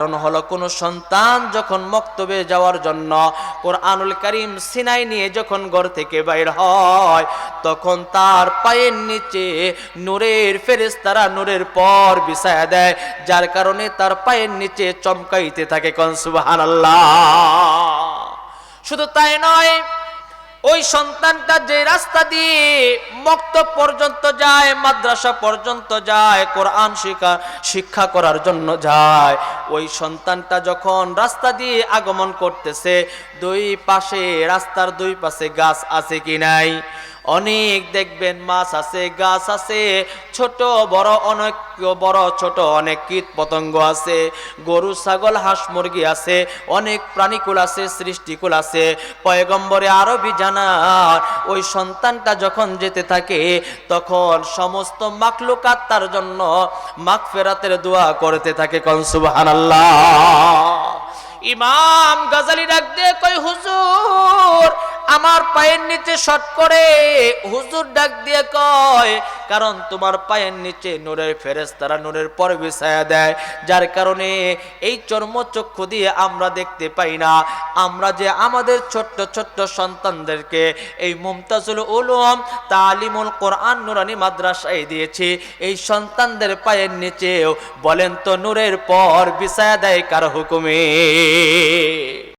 কারণ হলো কোন সন্তান যখন মক্তবে যাওয়ার জন্য কোরআনুল কারীম সিনাই নিয়ে যখন ঘর থেকে বাইর হয়, তখন তার পায়ের নিচে নূরের ফেরেশতারা নূরের পর বিছায়া দেয়, যার কারণে তার পায়ের নিচে চমকাইতে থাকে। কোন সুবহানাল্লাহ। শুধু তাই নয়, ওই সন্তানটা যে রাস্তা দিয়ে মক্তব পর্যন্ত যায়, মাদ্রাসা পর্যন্ত যায়, কোরআন শিক্ষা করার জন্য যায়, ওই সন্তানটা যখন রাস্তা দিয়ে আগমন করতেছে, দুই পাশে, রাস্তার দুই পাশে গাছ আছে কি নাই? অনেক দেখবেন মাছ আছে, গাছ আছে, ছোট বড়, অনেক বড় ছোট অনেক কীট পতঙ্গ আছে, গরু ছাগল হাঁস মুরগি আছে, অনেক প্রাণীকুল আছে, সৃষ্টিকুল আছে। পয়গম্বরে আরবি জানার ওই সন্তানটা যখন যেতে থাকে, তখন সমস্ত মাখলুকাত তার জন্য মাগফিরাতের দোয়া করতে থাকে। কোন সুবহানাল্লাহ। ইমাম গাজালি ডাক দিয়ে কই, হুজুর আমার পায়ের নিচে শট করে। হুজুর ডাক দিয়ে কয়, কারণ তোমার পায়ের নিচে নূরের ফেরেশতারা নূরের পর বিছায়া দেয়, যার কারণে এই চর্মচক্ষু দিয়ে আমরা দেখতে পাই না। আমরা যে আমাদের ছোট্ট ছোট্ট সন্তানদেরকে এই মুমতাজুল উলুম তালিমুল কোরআন নুরানি মাদ্রাসায় দিয়েছি, এই সন্তানদের পায়ের নিচেও বলেন তো নূরের পর বিছায়া দেয় কার হুকুমে?